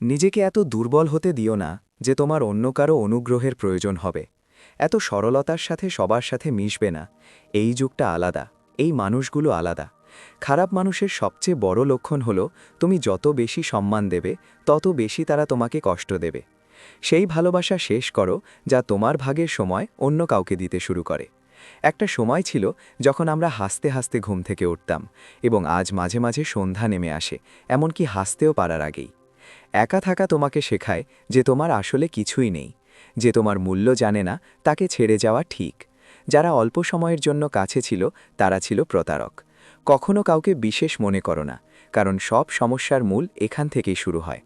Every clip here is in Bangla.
নিজেকে এত দুর্বল হতে দিও না যে তোমার অন্য কারো অনুগ্রহের প্রয়োজন হবে। এত সরলতার সাথে সবার সাথে মিশবে না। এই যুগটা আলাদা, এই মানুষগুলো আলাদা। খারাপ মানুষের সবচেয়ে বড় লক্ষণ হলো তুমি যত বেশি সম্মান দেবে তত বেশি তারা তোমাকে কষ্ট দেবে। সেই ভালোবাসা শেষ করো যা তোমার ভাগের সময় অন্য কাউকে দিতে শুরু করে। একটা সময় ছিল যখন আমরা হাসতে হাসতে ঘুম থেকে উঠতাম, এবং আজ মাঝে মাঝে সন্ধ্যা নেমে আসে, এমনকি হাসতেও পারার আগেই। একা থাকা তোমাকে শেখায় যে তোমার আসলে কিছুই নেই। যে তোমার মূল্য জানে না তাকে ছেড়ে যাওয়া ঠিক। যারা অল্প সময়ের জন্য কাছে ছিল তারা ছিল প্রতারক। কখনো কাউকে বিশেষ মনে করো না, কারণ সব সমস্যার মূল এখান থেকেই শুরু হয়।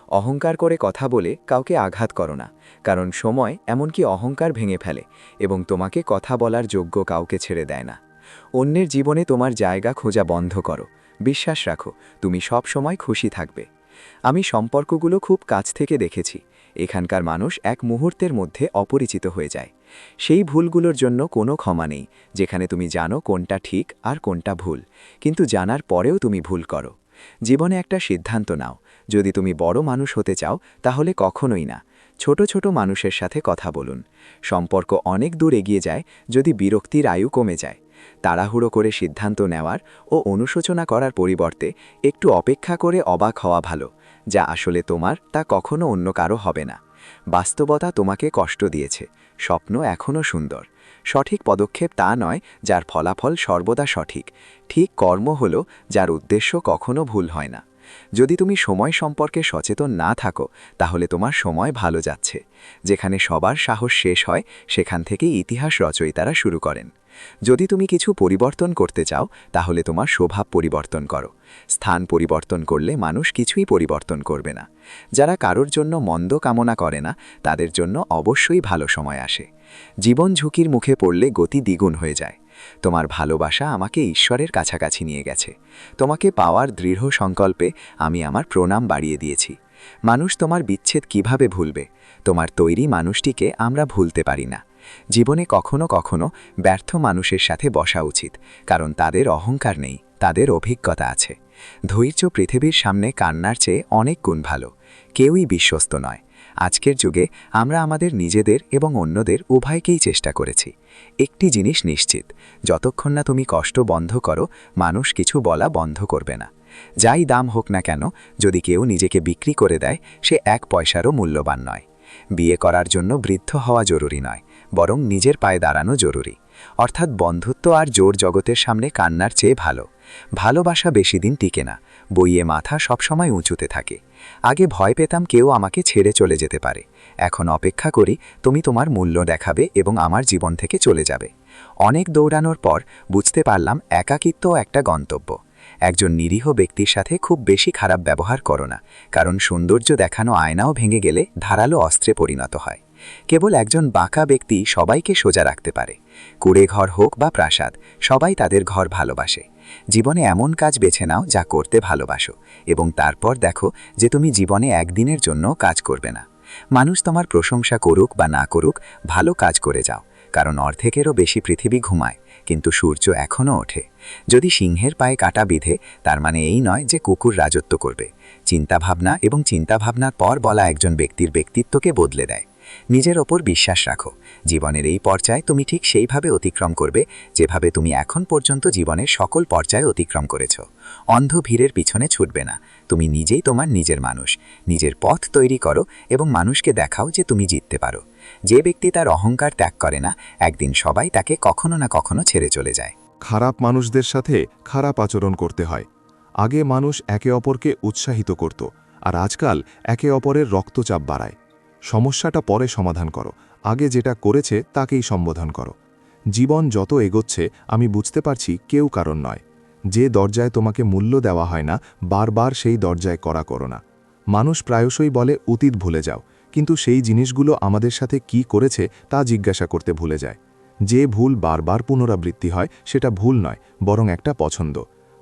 অহংকার করে কথা বলে কাউকে আঘাত করো না, কারণ সময় এমনকি অহংকার ভেঙে ফেলে এবং তোমাকে কথা বলার যোগ্য কাউকে ছেড়ে দেয় না। অন্যের জীবনে তোমার জায়গা খোঁজা বন্ধ করো। বিশ্বাস রাখো, তুমি সব সময় খুশি থাকবে। আমি সম্পর্কগুলো খুব কাছ থেকে দেখেছি। এখানকার মানুষ এক মুহূর্তের মধ্যে অপরিচিত হয়ে যায়। সেই ভুলগুলোর জন্য কোনো ক্ষমা নেই, যেখানে তুমি জানো কোনটা ঠিক আর কোনটা ভুল, কিন্তু জানার পরেও তুমি ভুল করো। জীবনে একটা সিদ্ধান্ত নাও, যদি তুমি বড় মানুষ হতে চাও তাহলে কখনোই না। ছোট ছোট মানুষের সাথে কথা বলুন। সম্পর্ক অনেক দূর এগিয়ে যায় যদি বিরক্তির আয়ু কমে যায়। তাড়াহুড়ো করে সিদ্ধান্ত নেওয়ার ও অনুশোচনা করার পরিবর্তে একটু অপেক্ষা করে অবাক হওয়া ভালো। যা আসলে তোমার তা কখনো অন্য কারো হবে না। বাস্তবতা তোমাকে কষ্ট দিয়েছে, স্বপ্ন এখনও সুন্দর। সঠিক পদক্ষেপ তা নয় যার ফলাফল সর্বদা সঠিক। ঠিক কর্ম হলো যার উদ্দেশ্য কখনো ভুল হয় না। যদি তুমি সময় সম্পর্কে সচেতন না থাকো তাহলে তোমার সময় ভালো যাচ্ছে। যেখানে সবার সাহস শেষ হয় সেখান থেকেই ইতিহাস রচয়িতারা শুরু করেন। যদি তুমি কিছু পরিবর্তন করতে চাও তাহলে তোমার স্বভাব পরিবর্তন করো। স্থান পরিবর্তন করলে মানুষ কিছুই পরিবর্তন করবে না। যারা কারোর জন্য মন্দ কামনা করে না তাদের জন্য অবশ্যই ভালো সময় আসে। জীবন ঝুঁকির মুখে পড়লে গতি দ্বিগুণ হয়ে যায়। তোমার ভালোবাসা আমাকে ঈশ্বরের কাছাকাছি নিয়ে গেছে। তোমাকে পাওয়ার দৃঢ় সংকল্পে আমি আমার প্রণাম বাড়িয়ে দিয়েছি। মানুষ তোমার বিচ্ছেদ কিভাবে ভুলবে? তোমার তৈরি মানুষটিকে আমরা ভুলতে পারি না। জীবনে কখনো কখনো ব্যর্থ মানুষের সাথে বসা উচিত, কারণ তাদের অহংকার নেই, তাদের অভিজ্ঞতা আছে। ধৈর্য পৃথিবীর সামনে কান্নার চেয়ে অনেক গুণ ভালো। কেউই বিশ্বস্ত নয়। আজকের যুগে আমরা আমাদের নিজেদের এবং অন্যদের উভয়কেই চেষ্টা করেছি। একটি জিনিস নিশ্চিত, যতক্ষণ না তুমি কষ্ট বন্ধ করো মানুষ কিছু বলা বন্ধ করবে না। যাই দাম হোক না কেন, যদি কেউ নিজেকে বিক্রি করে দেয় সে এক পয়সারও মূল্যবান নয়। বিয়ে করার জন্য বৃদ্ধ হওয়া জরুরি নয়, বরং নিজের পায়ে দাঁড়ানো জরুরি। অর্থাৎ বন্ধুত্ব আর জোর জগতের সামনে কান্নার চেয়ে ভালো। ভালোবাসা বেশি দিন টিকে না, বইয়ে মাথা সবসময় উঁচুতে থাকে। আগে ভয় পেতাম কেউ আমাকে ছেড়ে চলে যেতে পারে। এখন অপেক্ষা করি তুমি তোমার মূল্য দেখাবে এবং আমার জীবন থেকে চলে যাবে। অনেক দৌড়ানোর পর বুঝতে পারলাম একাকিত্ব একটা গন্তব্য। একজন নিরীহ ব্যক্তির সাথে খুব বেশি খারাপ ব্যবহার করো না, কারণ সৌন্দর্য দেখানো আয়নাও ভেঙে গেলে ধারালো অস্ত্রে পরিণত হয়। কেবল একজন বাঁকা ব্যক্তি সবাইকে সোজা রাখতে পারে। কুড়ে ঘর হোক বা প্রাসাদ, সবাই তাদের ঘর ভালোবাসে। জীবনে এমন কাজ বেছে নাও যা করতে ভালোবাসো, এবং তারপর দেখো যে তুমি জীবনে একদিনের জন্য কাজ করবে না। মানুষ তোমার প্রশংসা করুক বা না করুক, ভালো কাজ করে যাও, কারণ অর্ধেকেরও বেশি পৃথিবী ঘুমায়, কিন্তু সূর্য এখনও ওঠে। যদি সিংহের পায়ে কাটা বিধে, তার মানে এই নয় যে কুকুর রাজত্ব করবে। চিন্তাভাবনা এবং চিন্তাভাবনার পর বলা একজন ব্যক্তির ব্যক্তিত্বকে বদলে দেয়। নিজের ওপর বিশ্বাস রাখো। জীবনের এই পর্যায়ে তুমি ঠিক সেইভাবে অতিক্রম করবে যেভাবে তুমি এখন পর্যন্ত জীবনের সকল পর্যায়ে অতিক্রম করেছ। অন্ধ ভিড়ের পিছনে ছুটবে না। তুমি নিজেই তোমার নিজের মানুষ। নিজের পথ তৈরি করো এবং মানুষকে দেখাও যে তুমি জিততে পারো। যে ব্যক্তি তার অহংকার ত্যাগ করে না, একদিন সবাই তাকে কখনো না কখনো ছেড়ে চলে যায়। খারাপ মানুষদের সাথে খারাপ আচরণ করতে হয়। আগে মানুষ একে অপরকে উৎসাহিত করত, আর আজকাল একে অপরের রক্তচাপ বাড়ায়। সমস্যাটা পরে সমাধান করো, আগে যেটা করেছে তাকেই সম্বোধন করো। জীবন যত এগোচ্ছে আমি বুঝতে পারছি কেউ কারণ নয়। যে দরজায় তোমাকে মূল্য দেওয়া হয় না, বারবার সেই দরজায় কড়া করো না। মানুষ প্রায়শই বলে অতীত ভুলে যাও, কিন্তু সেই জিনিসগুলো আমাদের সাথে কি করেছে তা জিজ্ঞাসা করতে ভুলে যায়। যে ভুল বারবার পুনরাবৃত্তি হয় সেটা ভুল নয়, বরং একটা পছন্দ।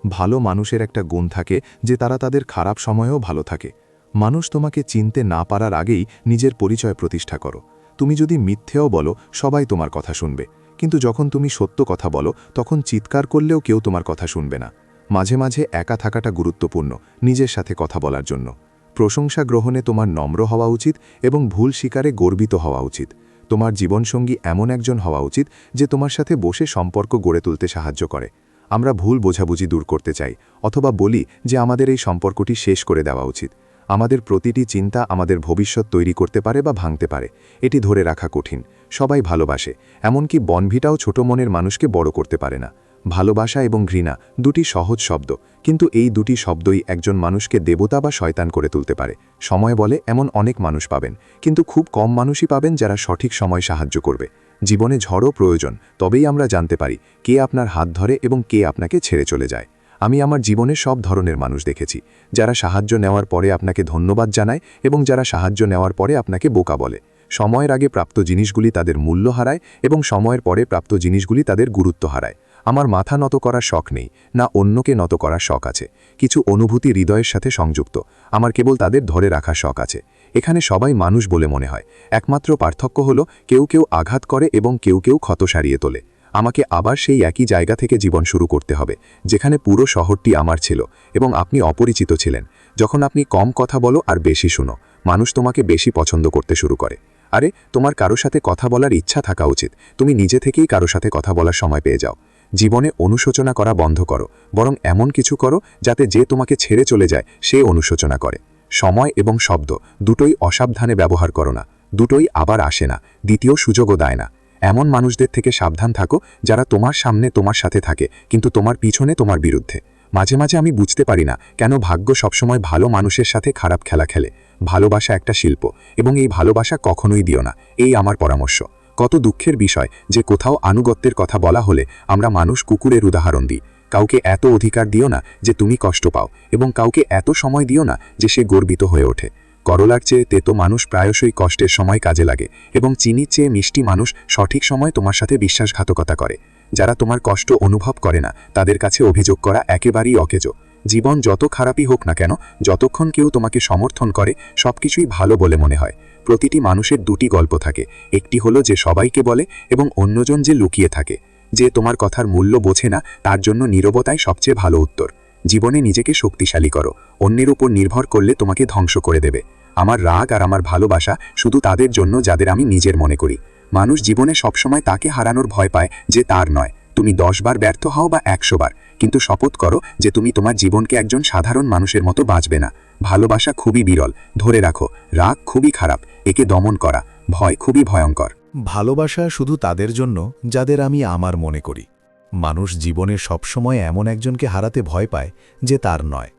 ভালো মানুষের একটা গুণ থাকে যে তারা তাদের খারাপ সময়েও ভালো থাকে। মানুষ তোমাকে চিনতে না পারার আগেই নিজের পরিচয় প্রতিষ্ঠা করো। তুমি যদি মিথ্যেও বলো সবাই তোমার কথা শুনবে, কিন্তু যখন তুমি সত্য কথা বলো তখন চিৎকার করলেও কেউ তোমার কথা শুনবে না। মাঝে মাঝে একা থাকাটা গুরুত্বপূর্ণ, নিজের সাথে কথা বলার জন্য। প্রশংসা গ্রহণে তোমার নম্র হওয়া উচিত এবং ভুল স্বীকারে গর্বিত হওয়া উচিত। তোমার জীবনসঙ্গী এমন একজন হওয়া উচিত যে তোমার সাথে বসে সম্পর্ক গড়ে তুলতে সাহায্য করে। আমরা ভুল বোঝাবুঝি দূর করতে চাই অথবা বলি যে আমাদের এই সম্পর্কটি শেষ করে দেওয়া উচিত। আমাদের প্রতিটি চিন্তা আমাদের ভবিষ্যৎ তৈরি করতে পারে বা ভাঙতে পারে, এটি ধরে রাখা কঠিন। সবাই ভালোবাসে, এমনকি বনভিটাও ছোট মনের মানুষকে বড় করতে পারে না। ভালোবাসা এবং ঘৃণা দুটি সহজ শব্দ, কিন্তু এই দুটি শব্দই একজন মানুষকে দেবতা বা শয়তান করে তুলতে পারে। সময় বলে এমন অনেক মানুষ পাবেন, কিন্তু খুব কম মানুষই পাবেন যারা সঠিক সময় সাহায্য করবে। জীবনে ঝড়ও প্রয়োজন, তবেই আমরা জানতে পারি কে আপনার হাত ধরে এবং কে আপনাকে ছেড়ে চলে যায়। আমি আমার জীবনে সব ধরনের মানুষ দেখেছি, যারা সাহায্য নেওয়ার পরে আপনাকে ধন্যবাদ জানায় এবং যারা সাহায্য নেওয়ার পরে আপনাকে বোকা বলে। সময়ের আগে প্রাপ্ত জিনিসগুলি তাদের মূল্য হারায় এবং সময়ের পরে প্রাপ্ত জিনিসগুলি তাদের গুরুত্ব হারায়। আমার মাথা নত করার শখ নেই, না অন্যকে নত করার শখ আছে। কিছু অনুভূতি হৃদয়ের সাথে সংযুক্ত, আমার কেবল তাদের ধরে রাখার শখ আছে। এখানে সবাই মানুষ বলে মনে হয়, একমাত্র পার্থক্য হলো কেউ কেউ আঘাত করে এবং কেউ কেউ ক্ষত সারিয়ে তোলে। আমাকে আবার সেই একই জায়গা থেকে জীবন শুরু করতে হবে, যেখানে পুরো শহরটি আমার ছিল এবং আপনি অপরিচিত ছিলেন। যখন আপনি কম কথা বলো আর বেশি শুনো, মানুষ তোমাকে বেশি পছন্দ করতে শুরু করে। আরে, তোমার কারো সাথে কথা বলার ইচ্ছা থাকা উচিত, তুমি নিজে থেকেই কারো সাথে কথা বলার সময় পেয়ে যাও। জীবনে অনুশোচনা করা বন্ধ করো, বরং এমন কিছু করো যাতে যে তোমাকে ছেড়ে চলে যায় সে অনুশোচনা করে। সময় এবং শব্দ দুটোই অসাবধানে ব্যবহার করো না, দুটোই আবার আসে না, দ্বিতীয় সুযোগও দেয় না। এমন মানুষদের থেকে সাবধান থাকো যারা তোমার সামনে তোমার সাথে থাকে কিন্তু তোমার পিছনে তোমার বিরুদ্ধে। মাঝে মাঝে আমি বুঝতে পারি না কেন ভাগ্য সবসময় ভালো মানুষের সাথে খারাপ খেলা খেলে। ভালোবাসা একটা শিল্প এবং এই ভালোবাসা কখনোই দিও না, এই আমার পরামর্শ। কত দুঃখের বিষয় যে কোথাও আনুগত্যের কথা বলা হলে আমরা মানুষ কুকুরের উদাহরণ দিই। কাউকে এত অধিকার দিও না যে তুমি কষ্ট পাও এবং কাউকে এত সময় দিও না যে সে গর্বিত হয়ে ওঠে। করলার চেয়ে তেতো মানুষ প্রায়শই কষ্টের সময় কাজে লাগে এবং চিনির চেয়ে মিষ্টি মানুষ সঠিক সময় তোমার সাথে বিশ্বাসঘাতকতা করে। যারা তোমার কষ্ট অনুভব করে না তাদের কাছে অভিযোগ করা একেবারেই অকেজো। জীবন যত খারাপই হোক না কেন, যতক্ষণ কেউ তোমাকে সমর্থন করে সবকিছুই ভালো বলে মনে হয়। প্রতিটি মানুষের দুটি গল্প থাকে, একটি হলো যে সবাইকে বলে এবং অন্যজন যে লুকিয়ে থাকে। যে তোমার কথার মূল্য বোঝে না তার জন্য নীরবতাই সবচেয়ে ভালো উত্তর। জীবনে নিজেকে শক্তিশালী করো, অন্যের উপর নির্ভর করলে তোমাকে ধ্বংস করে দেবে। আমার রাগ আর আমার ভালোবাসা শুধু তাদের জন্য যাদের আমি নিজের মনে করি। মানুষ জীবনে সবসময় তাকে হারানোর ভয় পায় যে তার নয়। তুমি 10 বার ব্যর্থ হও বা 100 বার, কিন্তু শপথ করো যে তুমি তোমার জীবনকে একজন সাধারণ মানুষের মতো বাঁচবে না। ভালোবাসা খুবই বিরল, ধরে রাখো। রাগ খুবই খারাপ, একে দমন করা। ভয় খুবই ভয়ঙ্কর। ভালোবাসা শুধু তাদের জন্য যাদের আমি আমার মনে করি। মানুষ জীবনে সবসময় এমন একজনকে হারাতে ভয় পায় যে তার নয়।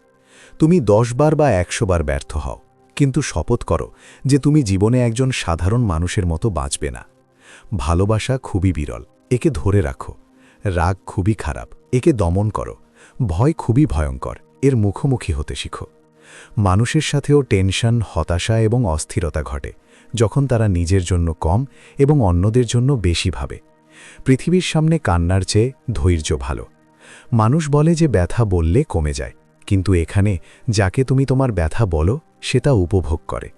তুমি 10 বার বা 100 বার ব্যর্থ হও, কিন্তু শপথ করো যে তুমি জীবনে একজন সাধারণ মানুষের মতো বাঁচবে না। ভালোবাসা খুবই বিরল, একে ধরে রাখো। রাগ খুবই খারাপ, একে দমন করো। ভয় খুবই ভয়ঙ্কর, এর মুখোমুখি হতে শিখো। মানুষের সাথেও টেনশন, হতাশা এবং অস্থিরতা ঘটে যখন তারা নিজের জন্য কম এবং অন্যদের জন্য বেশি ভাবে। পৃথিবীর সামনে কান্নার চেয়ে ধৈর্য ভালো। মানুষ বলে যে ব্যথা বললে কমে যায়, কিন্তু এখানে যাকে তুমি তোমার ব্যথা বলো সে তা উপভোগ করে।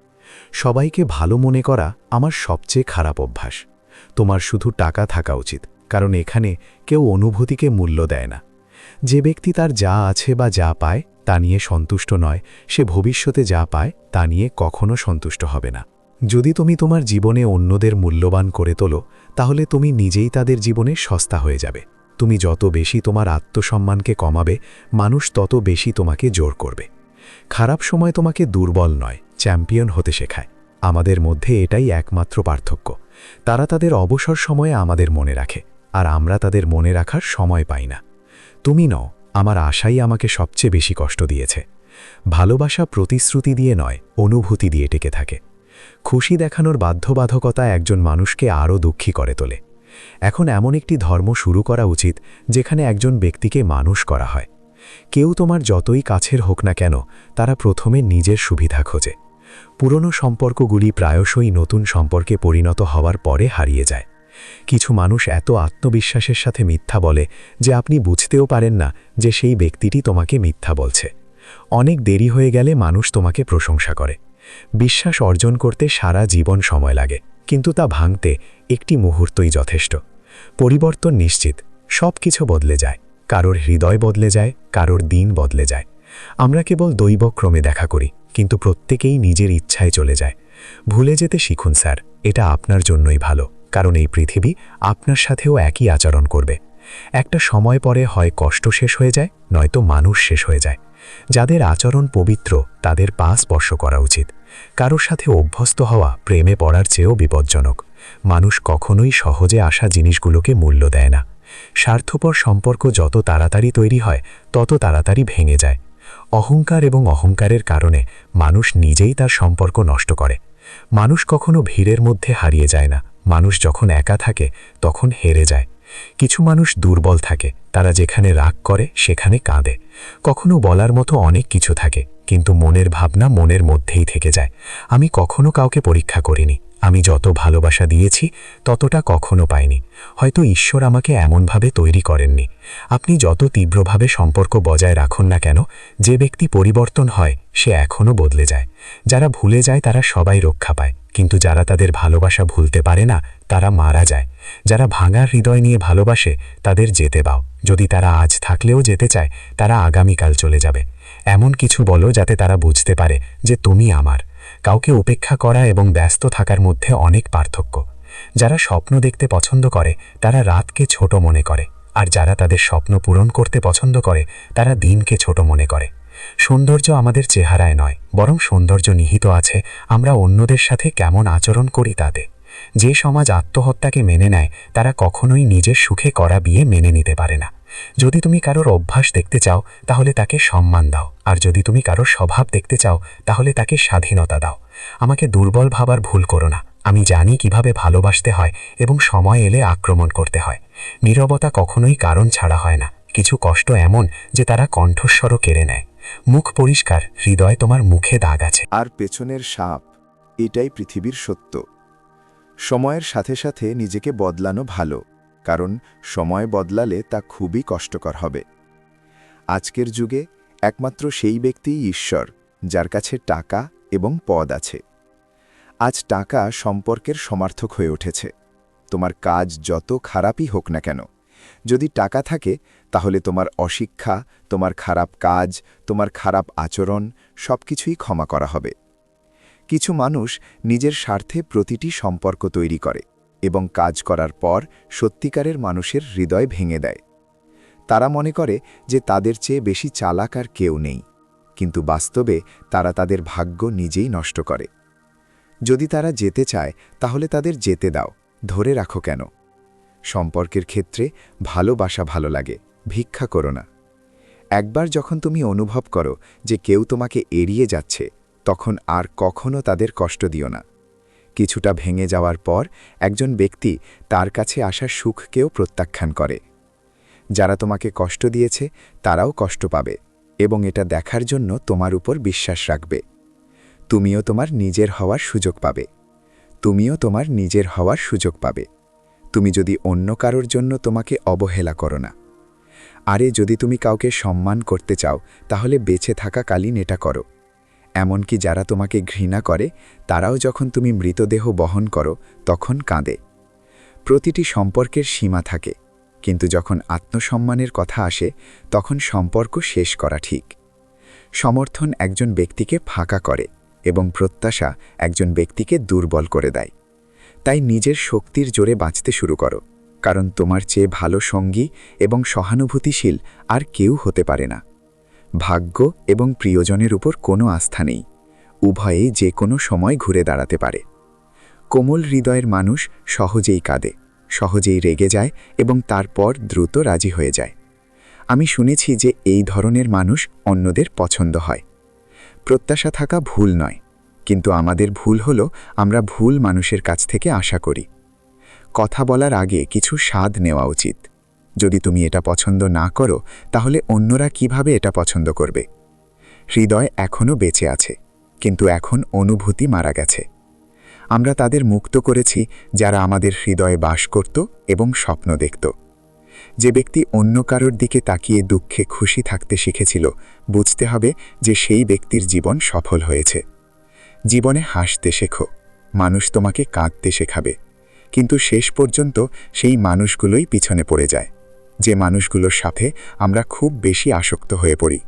সবাইকে ভালো মনে করা আমার সবচেয়ে খারাপ অভ্যাস। তোমার শুধু টাকা থাকা উচিত, কারণ এখানে কেউ অনুভূতিকে মূল্য দেয় না। যে ব্যক্তি তার যা আছে বা যা পায় তা নিয়ে সন্তুষ্ট নয়, সে ভবিষ্যতে যা পায় তা নিয়ে কখনো সন্তুষ্ট হবে না। যদি তুমি তোমার জীবনে অন্যদের মূল্যবান করে তোলো, তাহলে তুমি নিজেই তাদের জীবনে সস্তা হয়ে যাবে। তুমি যত বেশি তোমার আত্মসম্মানকে কমাবে, মানুষ তত বেশি তোমাকে জোর করবে। খারাপ সময় তোমাকে দুর্বল নয়, চ্যাম্পিয়ন হতে শেখায়। আমাদের মধ্যে এটাই একমাত্র পার্থক্য। তারা তাদের অবসর সময়ে আমাদের মনে রাখে, আর আমরা তাদের মনে রাখার সময় পাই না। তুমি নও, আমার আশাই আমাকে সবচেয়ে বেশি কষ্ট দিয়েছে। ভালোবাসা প্রতিশ্রুতি দিয়ে নয়, অনুভূতি দিয়ে টেকে থাকে। খুশি দেখানোর বাধ্যবাধকতা একজন মানুষকে আরও দুঃখী করে তোলে। এখন এমন একটি ধর্ম শুরু করা উচিত যেখানে একজন ব্যক্তিকে মানুষ করা হয়। কেউ তোমার যতই কাছের হোক না কেন, তারা প্রথমে নিজের সুবিধা খোঁজে। পুরনো সম্পর্কগুলি প্রায়শই নতুন সম্পর্কে পরিণত হওয়ার পরে হারিয়ে যায়। কিছু মানুষ এত আত্মবিশ্বাসের সাথে মিথ্যা বলে যে আপনি বুঝতেও পারেন না যে সেই ব্যক্তিটি তোমাকে মিথ্যা বলছে। অনেক দেরি হয়ে গেলে মানুষ তোমাকে প্রশংসা করে। বিশ্বাস অর্জন করতে সারা জীবন সময় লাগে, কিন্তু তা ভাঙতে একটি মুহূর্তই যথেষ্ট। পরিবর্তন নিশ্চিত, সব কিছু বদলে যায়। কারোর হৃদয় বদলে যায়, কারোর দিন বদলে যায়। আমরা কেবল দৈবক্রমে দেখা করি, কিন্তু প্রত্যেকেই নিজের ইচ্ছায় চলে যায়। ভুলে যেতে শিখুন স্যার, এটা আপনার জন্যই ভালো, কারণ এই পৃথিবী আপনার সাথেও একই আচরণ করবে। একটা সময় পরে হয় কষ্ট শেষ হয়ে যায়, নয়তো মানুষ শেষ হয়ে যায়। যাদের আচরণ পবিত্র তাদের পা স্পর্শ করা উচিত। কারোর সাথে অভ্যস্ত হওয়া প্রেমে পড়ার চেয়েও বিপজ্জনক। মানুষ কখনোই সহজে আসা জিনিসগুলোকে মূল্য দেয় না। স্বার্থপর সম্পর্ক যত তাড়াতাড়ি তৈরি হয় তত তাড়াতাড়ি ভেঙে যায়। অহংকার এবং অহংকারের কারণে মানুষ নিজেই তার সম্পর্ক নষ্ট করে। মানুষ কখনো ভিড়ের মধ্যে হারিয়ে যায় না, মানুষ যখন একা থাকে তখন হেরে যায়। কিছু মানুষ দুর্বল থাকে, তারা যেখানে রাগ করে সেখানে কাঁদে। কখনো বলার মতো অনেক কিছু থাকে, কিন্তু মনের ভাবনা মনের মধ্যেই থেকে যায়। আমি কখনো কাউকে পরীক্ষা করিনি, আমি যত ভালোবাসা দিয়েছি ততটা কখনো পাইনি। হয়তো ঈশ্বর আমাকে এমনভাবে তৈরি করেননি। আপনি যত তীব্রভাবে সম্পর্ক বজায় রাখুন না কেন, যে ব্যক্তি পরিবর্তন হয় সে এখনও বদলে যায়। যারা ভুলে যায় তারা সবাই রক্ষা পায়, কিন্তু যারা তাদের ভালোবাসা ভুলতে পারে না তারা মারা যায়। যারা ভাঙার হৃদয় নিয়ে ভালোবাসে তাদের যেতে দাও। যদি তারা আজ থাকলেও যেতে চায়, তারা আগামীকাল চলে যাবে। এমন কিছু বলো যাতে তারা বুঝতে পারে যে তুমি আমার। কাউকে উপেক্ষা করা এবং ব্যস্ত থাকার মধ্যে অনেক পার্থক্য। যারা স্বপ্ন দেখতে পছন্দ করে তারা রাতকে ছোট মনে করে, আর যারা তাদের স্বপ্ন পূরণ করতে পছন্দ করে তারা দিনকে ছোট মনে করে। সৌন্দর্য আমাদের চেহারায় নয়, বরং সৌন্দর্য নিহিত আছে আমরা অন্যদের সাথে কেমন আচরণ করি তাতে। যে সমাজ আত্মহত্যাকে মেনে নেয় তারা কখনোই নিজের সুখে করা বিয়ে মেনে নিতে পারে না। যদি তুমি কারোর অভ্যাস দেখতে চাও তাহলে তাকে সম্মান দাও, আর যদি তুমি কারোর স্বভাব দেখতে চাও তাহলে তাকে স্বাধীনতা দাও। আমাকে দুর্বল ভাবার ভুল করো না, আমি জানি কিভাবে ভালোবাসতে হয় এবং সময় এলে আক্রমণ করতে হয়। নীরবতা কখনোই কারণ ছাড়া হয় না। কিছু কষ্ট এমন যে তারা কণ্ঠস্বরও কেড়ে নেয়। মুখ পরিষ্কার, হৃদয় তোমার মুখে দাগ আছে। আর পেছনের সাপ, এটাই পৃথিবীর সত্য। সময়ের সাথে সাথে নিজেকে বদলানো ভালো, কারণ সময় বদলালে তা খুবই কষ্টকর হবে। আজকের যুগে একমাত্র সেই ব্যক্তিই ঈশ্বর যার কাছে টাকা এবং পদ আছে। আজ টাকা সম্পর্কের সমার্থক হয়ে উঠেছে। তোমার কাজ যত খারাপই হোক না কেন, যদি টাকা থাকে তাহলে তোমার অশিক্ষা, তোমার খারাপ কাজ, তোমার খারাপ আচরণ সবকিছুই ক্ষমা করা হবে। কিছু মানুষ নিজের স্বার্থে প্রতিটি সম্পর্ক তৈরি করে এবং কাজ করার পর সত্যিকারের মানুষের হৃদয় ভেঙে দেয়। তারা মনে করে যে তাদের চেয়ে বেশি চালাক আর কেউ নেই, কিন্তু বাস্তবে তারা তাদের ভাগ্য নিজেই নষ্ট করে। যদি তারা যেতে চায় তাহলে তাদের যেতে দাও, ধরে রাখো কেন? সম্পর্কের ক্ষেত্রে ভালোবাসা ভালো লাগে, ভিক্ষা করো না। একবার যখন তুমি অনুভব করো যে কেউ তোমাকে এড়িয়ে যাচ্ছে, তখন আর কখনো তাদের কষ্ট দিও না। কিছুটা ভেঙে যাওয়ার পর একজন ব্যক্তি তার কাছে আসা সুখকেও প্রত্যাখ্যান করে। যারা তোমাকে কষ্ট দিয়েছে তারাও কষ্ট পাবে, এবং এটা দেখার জন্য তোমার উপর বিশ্বাস রাখবে। তুমিও তোমার নিজের হওয়ার সুযোগ পাবে। তুমিও তোমার নিজের হওয়ার সুযোগ পাবে। তুমি যদি অন্য কারোর জন্য তোমাকে অবহেলা করো না। আরে যদি তুমি কাউকে সম্মান করতে চাও তাহলে বেঁচে থাকাকালীন এটা করো। এমনকি যারা তোমাকে ঘৃণা করে তারাও যখন তুমি মৃতদেহ বহন করো তখন কাঁদে। প্রতিটি সম্পর্কের সীমা থাকে, কিন্তু যখন আত্মসম্মানের কথা আসে তখন সম্পর্ক শেষ করা ঠিক। সমর্থন একজন ব্যক্তিকে ফাঁকা করে এবং প্রত্যাশা একজন ব্যক্তিকে দুর্বল করে দেয়। তাই নিজের শক্তির জোরে বাঁচতে শুরু করো, কারণ তোমার চেয়ে ভালো সঙ্গী এবং সহানুভূতিশীল আর কেউ হতে পারে না। ভাগ্য এবং প্রিয়জনের উপর কোনো আস্থা নেই, উভয়েই যে কোনো সময় ঘুরে দাঁড়াতে পারে। কোমল হৃদয়ের মানুষ সহজেই কাঁদে, সহজেই রেগে যায় এবং তারপর দ্রুত রাজি হয়ে যায়। আমি শুনেছি যে এই ধরনের মানুষ অন্যদের পছন্দ হয়। প্রত্যাশা থাকা ভুল নয়, কিন্তু আমাদের ভুল হলো আমরা ভুল মানুষের কাছ থেকে আশা করি। কথা বলার আগে কিছু স্বাদ নেওয়া উচিত। যদি তুমি এটা পছন্দ না করো তাহলে অন্যরা কিভাবে এটা পছন্দ করবে? হৃদয় এখনও বেঁচে আছে, কিন্তু এখন অনুভূতি মারা গেছে। আমরা তাদের মুক্ত করেছি যারা আমাদের হৃদয়ে বাস করত এবং স্বপ্ন দেখত। যে ব্যক্তি অন্য কারোর দিকে তাকিয়ে দুঃখে খুশি থাকতে শিখেছিল, বুঝতে হবে যে সেই ব্যক্তির জীবন সফল হয়েছে। জীবনে হাসতে শেখো, মানুষ তোমাকে কাঁদতে শেখাবে, কিন্তু শেষ পর্যন্ত সেই মানুষগুলোই পিছনে পড়ে যায়, যে মানুষগুলোর সাথে আমরা খুব বেশি আসক্ত হয়ে পড়ি।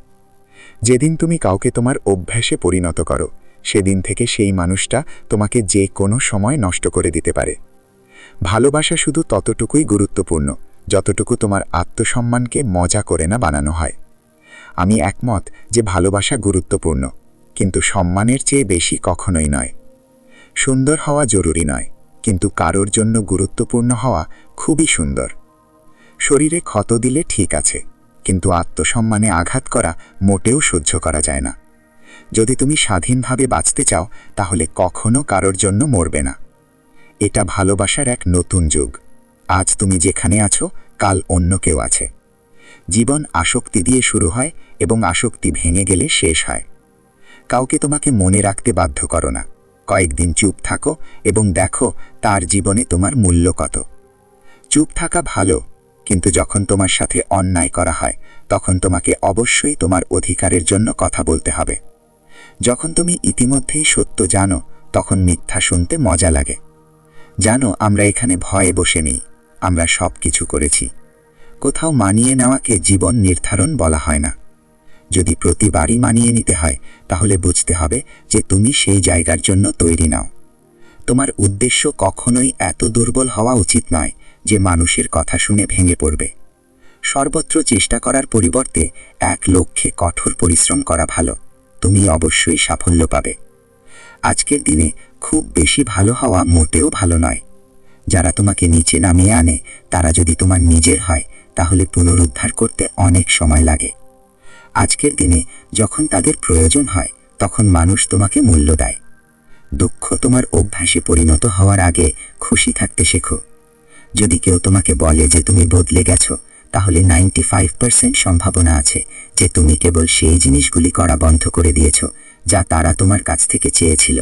যেদিন তুমি কাউকে তোমার অভ্যাসে পরিণত করো, সেদিন থেকে সেই মানুষটা তোমাকে যে কোনো সময় নষ্ট করে দিতে পারে। ভালোবাসা শুধু ততটুকুই গুরুত্বপূর্ণ যতটুকু তোমার আত্মসম্মানকে মজা করে না বানানো হয়। আমি একমত যে ভালোবাসা গুরুত্বপূর্ণ, কিন্তু সম্মানের চেয়ে বেশি কখনোই নয়। সুন্দর হওয়া জরুরি নয়, কিন্তু কারোর জন্য গুরুত্বপূর্ণ হওয়া খুবই সুন্দর। শরীরে ক্ষত দিলে ঠিক আছে, কিন্তু আত্মসম্মানে আঘাত করা মোটেও সহ্য করা যায় না। যদি তুমি স্বাধীনভাবে বাঁচতে চাও, তাহলে কখনো কারোর জন্য মরবে না। এটা ভালোবাসার এক নতুন যুগ। আজ তুমি যেখানে আছো, কাল অন্য কেউ আছে। জীবন আসক্তি দিয়ে শুরু হয় এবং আসক্তি ভেঙে গেলে শেষ হয়। কাউকে তোমাকে মনে রাখতে বাধ্য করো না। কয়েকদিন চুপ থাকো এবং দেখো তার জীবনে তোমার মূল্য কত। চুপ থাকা ভালো, কিন্তু যখন তোমার সাথে অন্যায় করা হয়, তখন তোমাকে অবশ্যই তোমার অধিকারের জন্য কথা বলতে হবে। যখন তুমি ইতিমধ্যেই সত্য জানো, তখন মিথ্যা শুনতে মজা লাগে। জানো, আমরা এখানে ভয়ে বসে নেই, আমরা সব কিছু করেছি। কোথাও মানিয়ে নেওয়াকে জীবন নির্ধারণ বলা হয় না। যদি প্রতিবারই মানিয়ে নিতে হয়, তাহলে বুঝতে হবে যে তুমি সেই জায়গার জন্য তৈরি নাও। তোমার উদ্দেশ্য কখনোই এত দুর্বল হওয়া উচিত নয় যে মানুষের কথা শুনে ভেঙে পড়বে। সর্বত্র চেষ্টা করার পরিবর্তে এক লক্ষ্যে কঠোর পরিশ্রম করা ভালো। তুমি অবশ্যই সাফল্য পাবে। আজকের দিনে খুব বেশি ভালো হওয়া মোটেও ভালো নয়। যারা তোমাকে নিচে নামিয়ে আনে, তারা যদি তোমার নিজের হয়, তাহলে পুনরুদ্ধার করতে অনেক সময় লাগে। আজকের দিনে যখন তাদের প্রয়োজন হয়, তখন মানুষ তোমাকে মূল্য দেয়। দুঃখ তোমার অভ্যাসে পরিণত হওয়ার আগে খুশি থাকতে শেখো। যদি কেউ তোমাকে বলে যে তুমি বদলে গেছো, তাহলে 95% সম্ভাবনা আছে যে তুমি কেবল সেই জিনিসগুলি করা বন্ধ করে দিয়েছ যা তারা তোমার কাছ থেকে চেয়েছিল।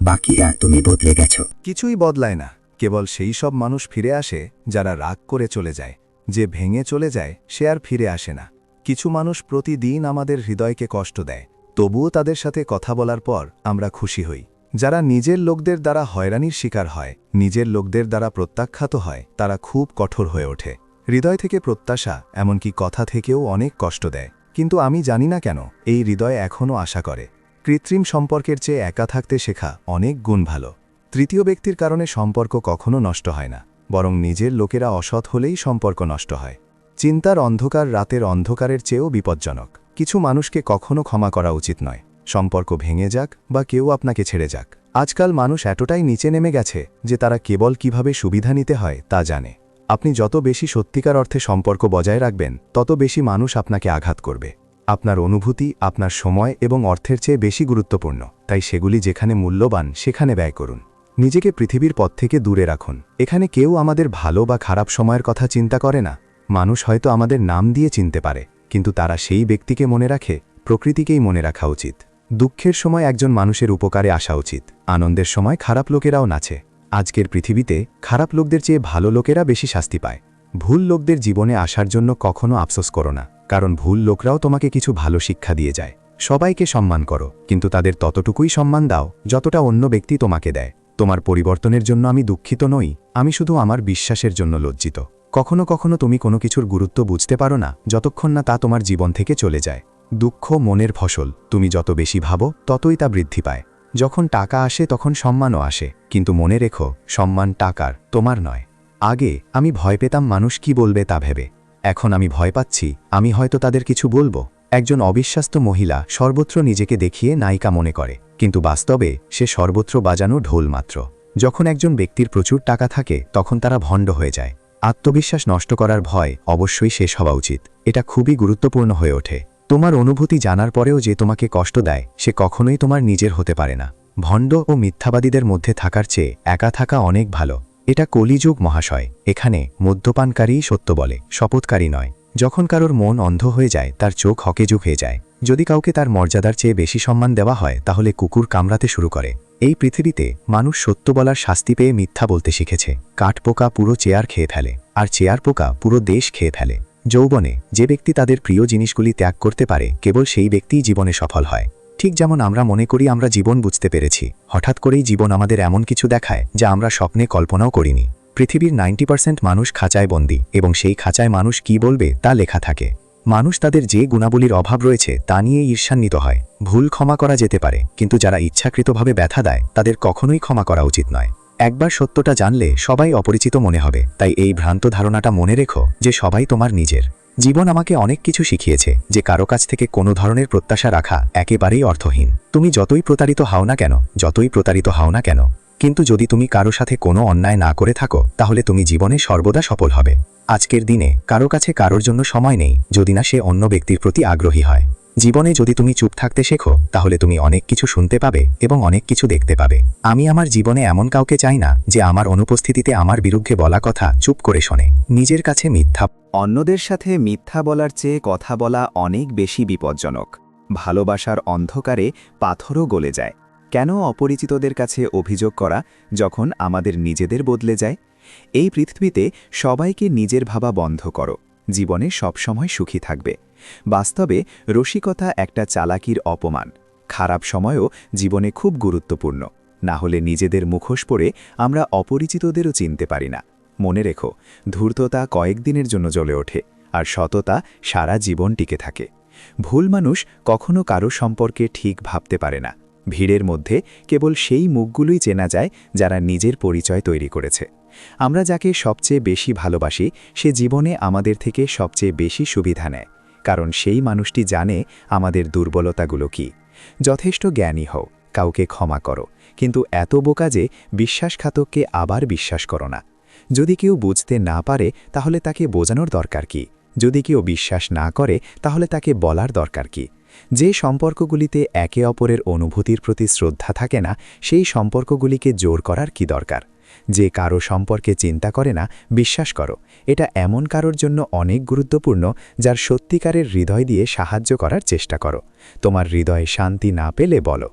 বাকিরা তুমি বদলে গেছো। কিছুই বদলায় না, কেবল সেই সব মানুষ ফিরে আসে যারা রাগ করে চলে যায়। যে ভেঙে চলে যায় সে আর ফিরে আসে না। কিছু মানুষ প্রতিদিন আমাদের হৃদয়কে কষ্ট দেয়, তবুও তাদের সাথে কথা বলার পর আমরা খুশি হই। যারা নিজের লোকদের দ্বারা হয়রানির শিকার হয়, নিজের লোকদের দ্বারা প্রত্যাখ্যাত হয়, তারা খুব কঠোর হয়ে ওঠে। হৃদয় থেকে প্রত্যাশা, এমনকি কথা থেকেও অনেক কষ্ট দেয়। কিন্তু আমি জানি না কেন এই হৃদয় এখনও আশা করে। কৃত্রিম সম্পর্কের চেয়ে একা থাকতে শেখা অনেক গুণ ভালো। তৃতীয় ব্যক্তির কারণে সম্পর্ক কখনো নষ্ট হয় না, বরং নিজের লোকেরা অসৎ হলেই সম্পর্ক নষ্ট হয়। চিন্তার অন্ধকার রাতের অন্ধকারের চেয়েও বিপজ্জনক। কিছু মানুষকে কখনো ক্ষমা করা উচিত নয়। সম্পর্ক ভেঙে যাক বা কেউ আপনাকে ছেড়ে যাক, আজকাল মানুষ এতটাই নিচে নেমে গেছে যে তারা কেবল কিভাবে সুবিধা নিতে হয় তা জানে। আপনি যত বেশি সত্যিকার অর্থে সম্পর্ক বজায় রাখবেন, তত বেশি মানুষ আপনাকে আঘাত করবে। আপনার অনুভূতি আপনার সময় এবং অর্থের চেয়ে বেশি গুরুত্বপূর্ণ, তাই সেগুলি যেখানে মূল্যবান সেখানে ব্যয় করুন। নিজেকে পৃথিবীর পথ থেকে দূরে রাখুন। এখানে কেউ আমাদের ভালো বা খারাপ সময়ের কথা চিন্তা করে না। মানুষ হয়তো আমাদের নাম দিয়ে চিনতে পারে, কিন্তু তারা সেই ব্যক্তিকে মনে রাখে। প্রকৃতিকেই মনে রাখা উচিত। দুঃখের সময় একজন মানুষের উপকারে আসা উচিত, আনন্দের সময় খারাপ লোকেরাও নাচে। আজকের পৃথিবীতে খারাপ লোকদের চেয়ে ভালো লোকেরা বেশি শাস্তি পায়। ভুল লোকদের জীবনে আসার জন্য কখনো আফসোস করো না, কারণ ভুল লোকরাও তোমাকে কিছু ভালো শিক্ষা দিয়ে যায়। সবাইকে সম্মান করো, কিন্তু তাদের ততটুকুই সম্মান দাও যতটা অন্য ব্যক্তি তোমাকে দেয়। তোমার পরিবর্তনের জন্য আমি দুঃখিত নই, আমি শুধু আমার বিশ্বাসের জন্য লজ্জিত। কখনো কখনো তুমি কোনো কিছুর গুরুত্ব বুঝতে পারো না যতক্ষণ না তা তোমার জীবন থেকে চলে যায়। দুঃখ মনের ফসল, তুমি যত বেশি ভাবো ততই তা বৃদ্ধি পায়। যখন টাকা আসে তখন সম্মানও আসে, কিন্তু মনে রেখো, সম্মান টাকার, তোমার নয়। আগে আমি ভয় পেতাম মানুষ কি বলবে তা ভেবে। এখন আমি ভয় পাচ্ছি আমি হয়তো তাদের কিছু বলবো। একজন অবিশ্বাস্ত মহিলা সর্বত্র নিজেকে দেখিয়ে নায়িকা মনে করে, কিন্তু বাস্তবে সে সর্বত্র বাজানো ঢোল মাত্র। যখন একজন ব্যক্তির প্রচুর টাকা থাকে, তখন তারা ভণ্ড হয়ে যায়। আত্মবিশ্বাস নষ্ট করার ভয় অবশ্যই শেষ হওয়া উচিত। এটা খুবই গুরুত্বপূর্ণ হয়ে ওঠে। তোমার অনুভূতি জানার পরেও যে তোমাকে কষ্ট দেয়, সে কখনোই তোমার নিজের হতে পারে না। ভণ্ড ও মিথ্যাবাদীদের মধ্যে থাকার চেয়ে একা থাকা অনেক ভালো। এটা কলিযুগ মহাশয়। এখানে মদ্যপানকারীই সত্য বলে, শপথকারী নয়। যখন কারোর মন অন্ধ হয়ে যায়, তার চোখ হকেজুক হয়ে যায়। যদি কাউকে তার মর্যাদার চেয়ে বেশি সম্মান দেওয়া হয়, তাহলে কুকুর কামড়াতে শুরু করে। এই পৃথিবীতে মানুষ সত্য বলার শাস্তি পেয়ে মিথ্যা বলতে শিখেছে। কাঠপোকা পুরো চেয়ার খেয়ে ফেলে, আর চেয়ার পোকা পুরো দেশ খেয়ে ফেলে। যৌবনে যে ব্যক্তি তাদের প্রিয় জিনিসগুলি ত্যাগ করতে পারে, কেবল সেই ব্যক্তিই জীবনে সফল হয়। ঠিক যেমন আমরা মনে করি আমরা জীবন বুঝতে পেরেছি, হঠাৎ করেই জীবন আমাদের এমন কিছু দেখায় যা আমরা স্বপ্নে কল্পনাও করিনি। পৃথিবীর 90% মানুষ খাঁচায় বন্দী, এবং সেই খাঁচায় মানুষ কি বলবে তা লেখা থাকে। মানুষ তাদের যে গুণাবলীর অভাব রয়েছে তা নিয়ে ঈর্ষান্বিত হয়। ভুল ক্ষমা করা যেতে পারে, কিন্তু যারা ইচ্ছাকৃতভাবে ব্যথা দেয় তাদের কখনোই ক্ষমা করা উচিত নয়। একবার সত্যটা জানলে সবাই অপরিচিত মনে হবে, তাই এই ভ্রান্ত ধারণাটা মনে রেখো যে সবাই তোমার নিজের। জীবন আমাকে অনেক কিছু শিখিয়েছে যে কারো কাছ থেকে কোনো ধরনের প্রত্যাশা রাখা একেবারেই অর্থহীন। তুমি যতই প্রতারিত হও না কেন, কিন্তু যদি তুমি কারো সাথে কোনো অন্যায় না করে থাকো তাহলে তুমি জীবনে সর্বদা সফল হবে। আজকের দিনে কারো কাছে কারোর জন্য সময় নেই যদি না সে অন্য ব্যক্তির প্রতি আগ্রহী হয়। জীবনে যদি তুমি চুপ থাকতে শেখো তাহলে তুমি অনেক কিছু শুনতে পাবে এবং অনেক কিছু দেখতে পাবে। আমি আমার জীবনে এমন কাউকে চাই না যে আমার অনুপস্থিতিতে আমার বিরুদ্ধে বলা কথা চুপ করে শোনে। নিজের কাছে মিথ্যা অন্যদের সাথে মিথ্যা বলার চেয়ে কথা বলা অনেক বেশি বিপজ্জনক। ভালোবাসার অন্ধকারে পাথরও গলে যায়। কেন অপরিচিতদের কাছে অভিযোগ করা যখন আমাদের নিজেদের বদলে যায়? এই পৃথিবীতে সবাইকে নিজের ভাবা বন্ধ করো, জীবনে সবসময় সুখী থাকবে। বাস্তবে রসিকতা একটা চালাকির অপমান। খারাপ সময়ও জীবনে খুব গুরুত্বপূর্ণ, না হলে নিজেদের মুখোশ পরে আমরা অপরিচিতদেরও চিনতে পারি না। মনে রেখো, ধূর্ততা কয়েকদিনের জন্য জ্বলে ওঠে, আর সততা সারা জীবন টিকে থাকে। ভুল মানুষ কখনো কারো সম্পর্কে ঠিক ভাবতে পারে না। ভিড়ের মধ্যে কেবল সেই মুখগুলোই চেনা যায় যারা নিজের পরিচয় তৈরি করেছে। আমরা যাকে সবচেয়ে বেশি ভালোবাসি সে জীবনে আমাদের থেকে সবচেয়ে বেশি সুবিধা নেয়, কারণ সেই মানুষটি জানে আমাদের দুর্বলতাগুলো কি। যথেষ্ট জ্ঞানী হও, কাউকে ক্ষমা করো, কিন্তু এত বোকা যে বিশ্বাসঘাতককে আবার বিশ্বাস করো না। যদি কেউ বুঝতে না পারে তাহলে তাকে বোঝানোর দরকার কি? যদি কেউ বিশ্বাস না করে তাহলে তাকে বলার দরকার কি? যে সম্পর্কগুলিতে একে অপরের অনুভূতির প্রতি শ্রদ্ধা থাকে না সেই সম্পর্কগুলিকে জোর করার কি দরকার? যে কারো সম্পর্কে চিন্তা করে না, বিশ্বাস করো, এটা এমন কারোর জন্য অনেক গুরুত্বপূর্ণ যার সত্যিকারের হৃদয় দিয়ে সাহায্য করার চেষ্টা করো। তোমার হৃদয়ে শান্তি না পেলে বলো।